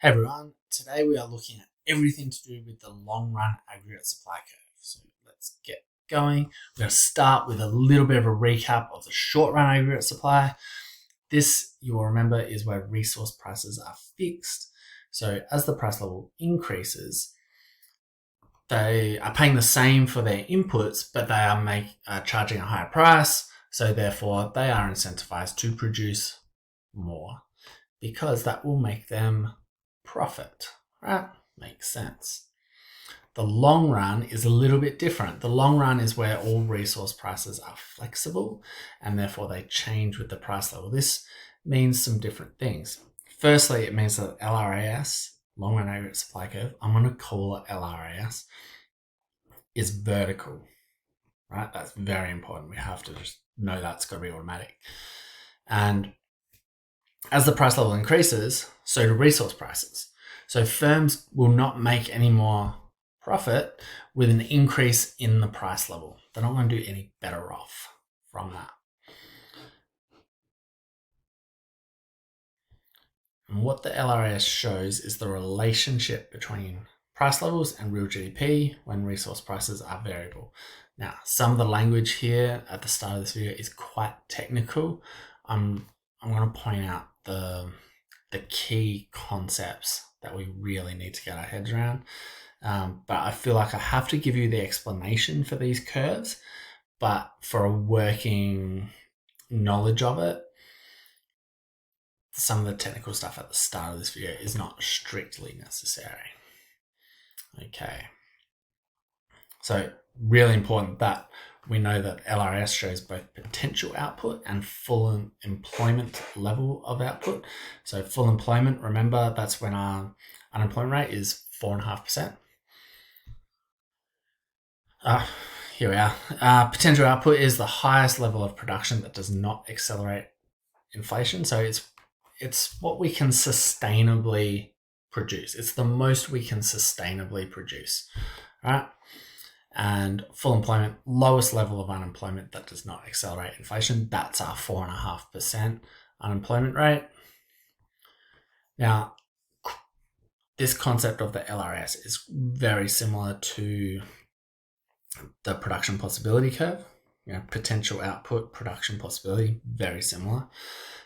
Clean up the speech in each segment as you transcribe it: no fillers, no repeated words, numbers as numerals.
Hey everyone, today we are looking at everything to do with the long run aggregate supply curve. So let's get going. We're going to start with a little bit of a recap of the short run aggregate supply. This, you will remember, is where resource prices are fixed. So as the price level increases, they are paying the same for their inputs, but they are charging a higher price. So therefore, they are incentivized to produce more because that will make them profit, right? Makes sense. The long run is a little bit different. The long run is where all resource prices are flexible and therefore they change with the price level. This means some different things. Firstly, it means that LRAS, long run aggregate supply curve, I'm going to call it LRAS, is vertical, right? That's very important. We have to just know that's got to be automatic. And as the price level increases, so do resource prices. So firms will not make any more profit with an increase in the price level. They're not going to do any better off from that. And what the LRAS shows is the relationship between price levels and real GDP when resource prices are variable. Now, some of the language here at the start of this video is quite technical. I'm going to point out the key concepts that we really need to get our heads around. But I feel like I have to give you the explanation for these curves, but for a working knowledge of it, some of the technical stuff at the start of this video is not strictly necessary. Okay. So really important that we know that LRS shows both potential output and full employment level of output. So full employment, remember, that's when our unemployment rate is 4.5%. Here we are. Potential output is the highest level of production that does not accelerate inflation. So it's what we can sustainably produce. It's the most we can sustainably produce, right? And full employment, lowest level of unemployment that does not accelerate inflation. That's our 4.5% unemployment rate. Now, this concept of the LRS is very similar to the production possibility curve. Potential output, production possibility, very similar.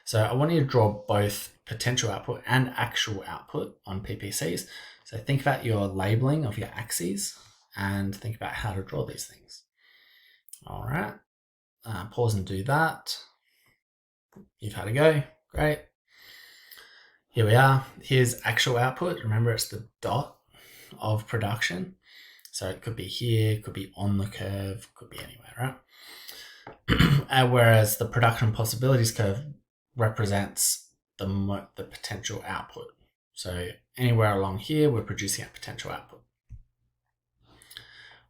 So I want you to draw both potential output and actual output on PPCs. So think about your labeling of your axes and think about how to draw these things. All right, pause and do that. You've had a go, great. Here we are, here's actual output. Remember, it's the dot of production. So it could be here, could be on the curve, could be anywhere, right? Whereas the production possibilities curve represents the potential output. So anywhere along here, we're producing a potential output.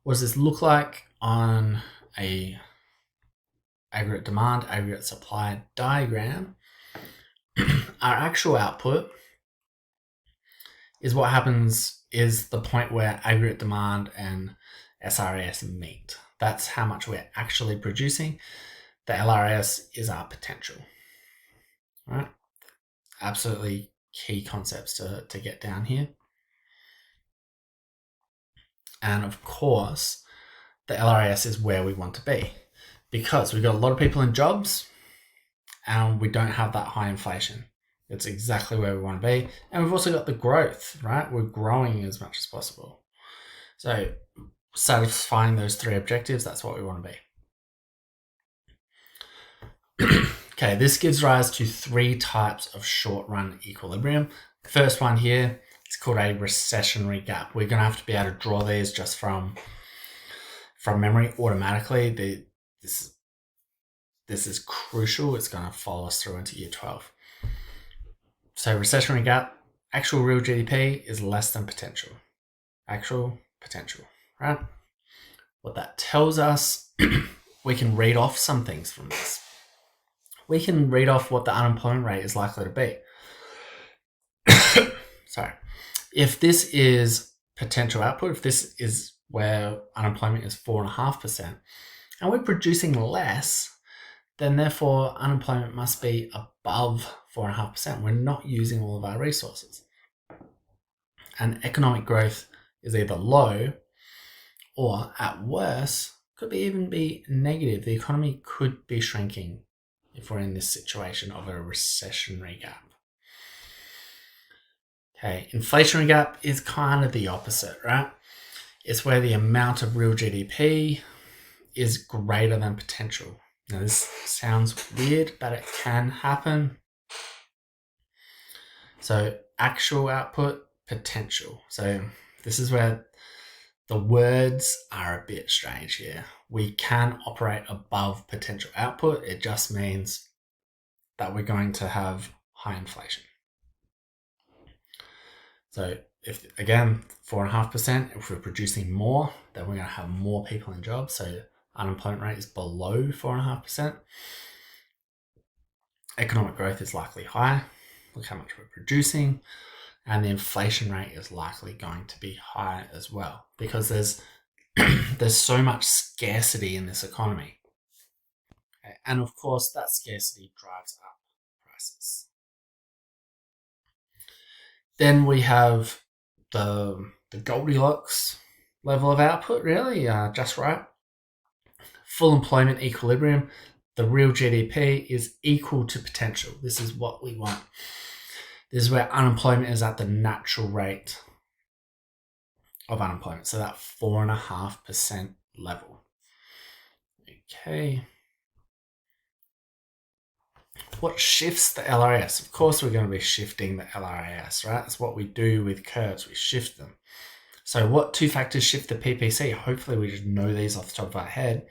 What does this look like on a aggregate demand, aggregate supply diagram? Our actual output is what happens, is the point where aggregate demand and SRAS meet. That's how much we're actually producing. The LRAS is our potential, right? Absolutely key concepts to get down here. And of course, the LRAS is where we want to be because we've got a lot of people in jobs and we don't have that high inflation. It's exactly where we want to be. And we've also got the growth, right? We're growing as much as possible. So satisfying those three objectives, that's what we want to be. Okay, this gives rise to three types of short-run equilibrium. The first one here is called a recessionary gap. We're going to have to be able to draw these just from memory automatically. This is crucial. It's going to follow us through into year 12. So recessionary gap, actual real GDP is less than potential. Actual, potential, right? What that tells us, we can read off some things from this. We can read off what the unemployment rate is likely to be. Sorry. If this is potential output, if this is where unemployment is 4.5%, and we're producing less, then therefore unemployment must be above 4.5%. We're not using all of our resources. and economic growth is either low or, at worst, could even be negative. The economy could be shrinking if we're in this situation of a recessionary gap. Okay, inflationary gap is kind of the opposite, right? It's where the amount of real GDP is greater than potential. Now, this sounds weird, but it can happen. So, actual output, potential. So, this is where the words are a bit strange here. We can operate above potential output. It just means that we're going to have high inflation. So if, again, 4.5%, if we're producing more, then we're going to have more people in jobs. So unemployment rate is below 4.5%. Economic growth is likely high. Look how much we're producing. And the inflation rate is likely going to be high as well, because there's so much scarcity in this economy. Okay. And of course, that scarcity drives up prices. Then we have the Goldilocks level of output, really, just right. Full employment equilibrium. The real GDP is equal to potential. This is what we want. This is where unemployment is at the natural rate of unemployment. So that 4.5% level. Okay. What shifts the LRS? Of course, we're going to be shifting the LRS, right? That's what we do with curves. We shift them. So what two factors shift the PPC? Hopefully we just know these off the top of our head.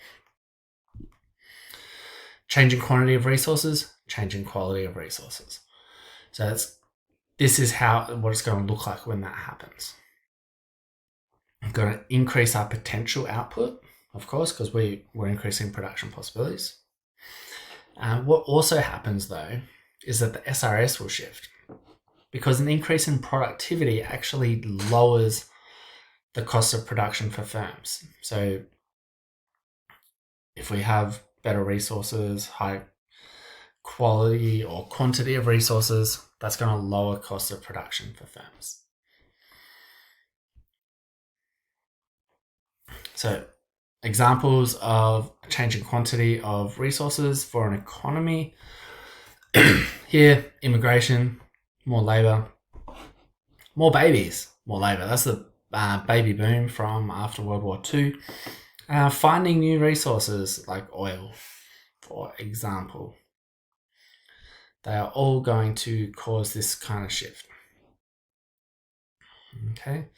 Changing quantity of resources, changing quality of resources. So this is what it's going to look like when that happens. We're going to increase our potential output, of course, because we're increasing production possibilities. What also happens, though, is that the SRS will shift, because an increase in productivity actually lowers the cost of production for firms. So if we have better resources, high quality or quantity of resources, that's going to lower cost of production for firms. So examples of changing quantity of resources for an economy. Here, immigration, more labor, more babies, more labor. That's the baby boom from after World War II. Finding new resources like oil, for example. They are all going to cause this kind of shift. Okay,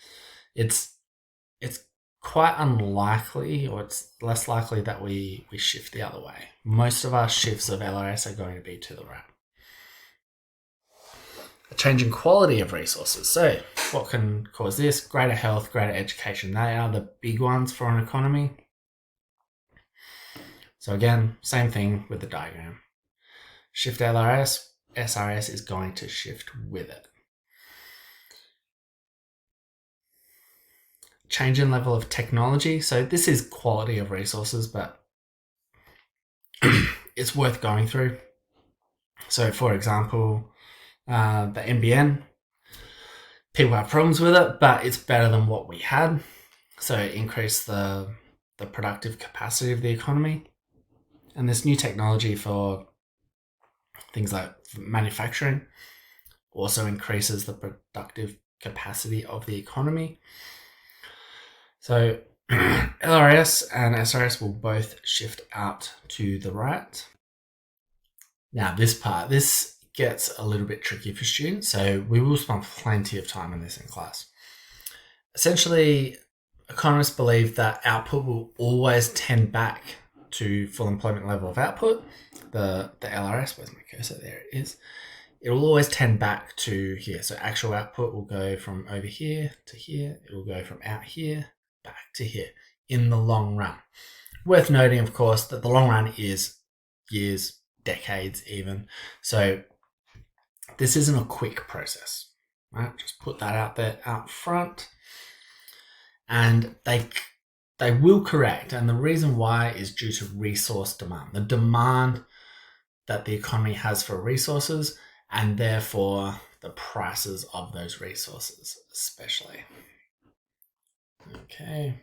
it's quite unlikely, or it's less likely that we shift the other way. Most of our shifts of LRS are going to be to the right. A change in quality of resources. So what can cause this? Greater health, greater education. They are the big ones for an economy. So again, same thing with the diagram. Shift LRS, SRS is going to shift with it. Change in level of technology. So this is quality of resources, but it's worth going through. So for example, the NBN, people have problems with it, but it's better than what we had. So increase the productive capacity of the economy. And this new technology for things like manufacturing also increases the productive capacity of the economy. So LRS and SRS will both shift out to the right. Now this gets a little bit tricky for students, so we will spend plenty of time on this in class. Essentially, economists believe that output will always tend back to full employment level of output. The LRS, where's my cursor? There it is. It will always tend back to here. So actual output will go from over here to here. It will go from out here back to here in the long run. Worth noting, of course, that the long run is years, decades even. So this isn't a quick process, right? Just put that out there out front. And they will correct. And the reason why is due to resource demand. The demand that the economy has for resources, and therefore the prices of those resources, especially. Okay.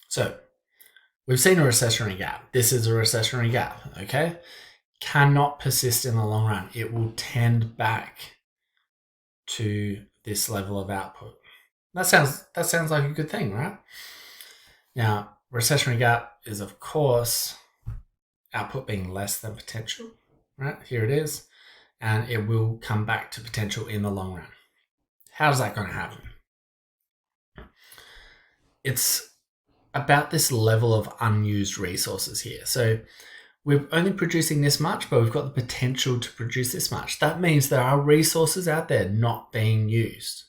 So we've seen a recessionary gap. This is a recessionary gap, okay? Cannot persist in the long run. It will tend back to this level of output. That sounds like a good thing, right? Now, recessionary gap is, of course, output being less than potential, right? Here it is. And it will come back to potential in the long run. How's that going to happen? It's about this level of unused resources here. So we're only producing this much, but we've got the potential to produce this much. That means there are resources out there not being used,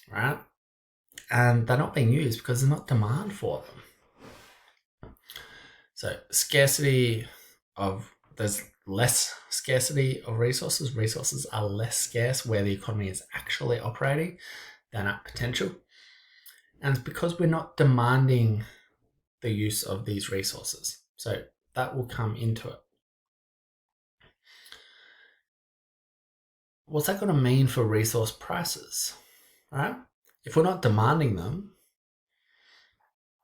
right? And they're not being used because there's not demand for them. So there's less scarcity of resources. Resources are less scarce where the economy is actually operating than at potential. And it's because we're not demanding the use of these resources. So that will come into it. What's that going to mean for resource prices, right? If we're not demanding them,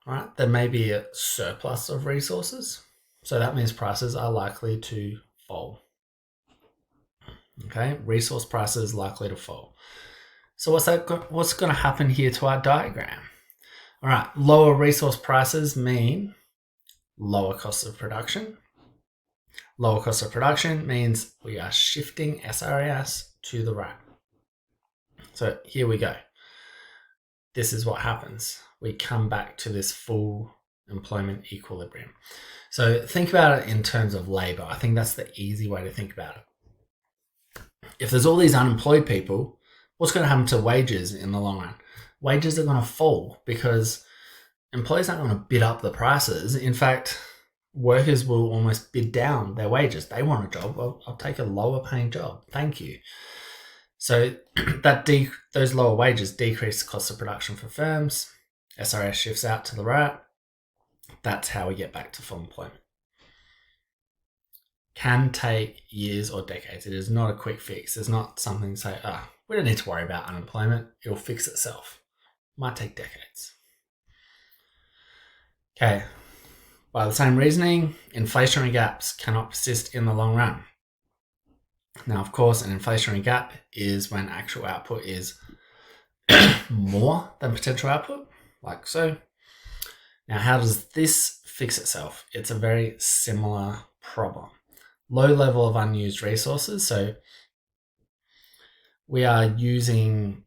right, there may be a surplus of resources. So that means prices are likely to fall. Okay, resource prices likely to fall. So what's going to happen here to our diagram? All right, lower resource prices mean lower costs of production. Lower cost of production means we are shifting SRS to the right. So here we go. This is what happens. We come back to this full employment equilibrium. So think about it in terms of labor. I think that's the easy way to think about it. If there's all these unemployed people, what's going to happen to wages in the long run? Wages are going to fall because employers aren't going to bid up the prices. In fact, workers will almost bid down their wages. They want a job. Well, I'll take a lower paying job. Thank you. So those lower wages decrease the cost of production for firms. SRS shifts out to the right. That's how we get back to full employment. Can take years or decades. It is not a quick fix. There's not something to say, we don't need to worry about unemployment. It'll fix itself. Might take decades. Okay. By the same reasoning, inflationary gaps cannot persist in the long run. Now, of course, an inflationary gap is when actual output is more than potential output, like so. Now, how does this fix itself? It's a very similar problem. Low level of unused resources. So we are using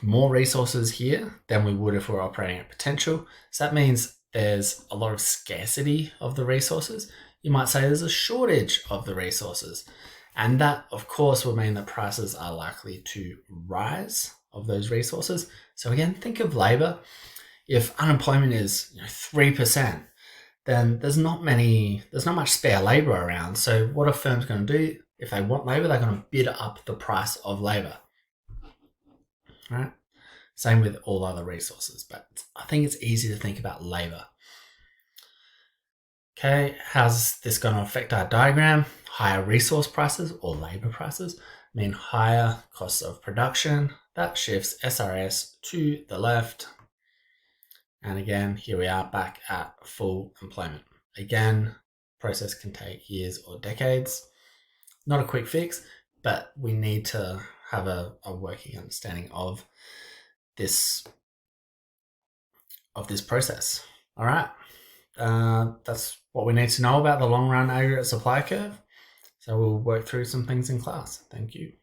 more resources here than we would if we were operating at potential. So that means there's a lot of scarcity of the resources. You might say there's a shortage of the resources. And that, of course, will mean that prices are likely to rise of those resources. So again, think of labor. If unemployment is 3%, then there's not much spare labor around. So what are firms going to do? If they want labor, they're going to bid up the price of labor. Right? Same with all other resources, but I think it's easy to think about labor. Okay, how's this going to affect our diagram? Higher resource prices or labor prices mean higher costs of production. That shifts SRS to the left. And again, here we are back at full employment. Again, process can take years or decades. Not a quick fix, but we need to have a working understanding of this process. All right. That's what we need to know about the long run aggregate supply curve. So we'll work through some things in class. Thank you.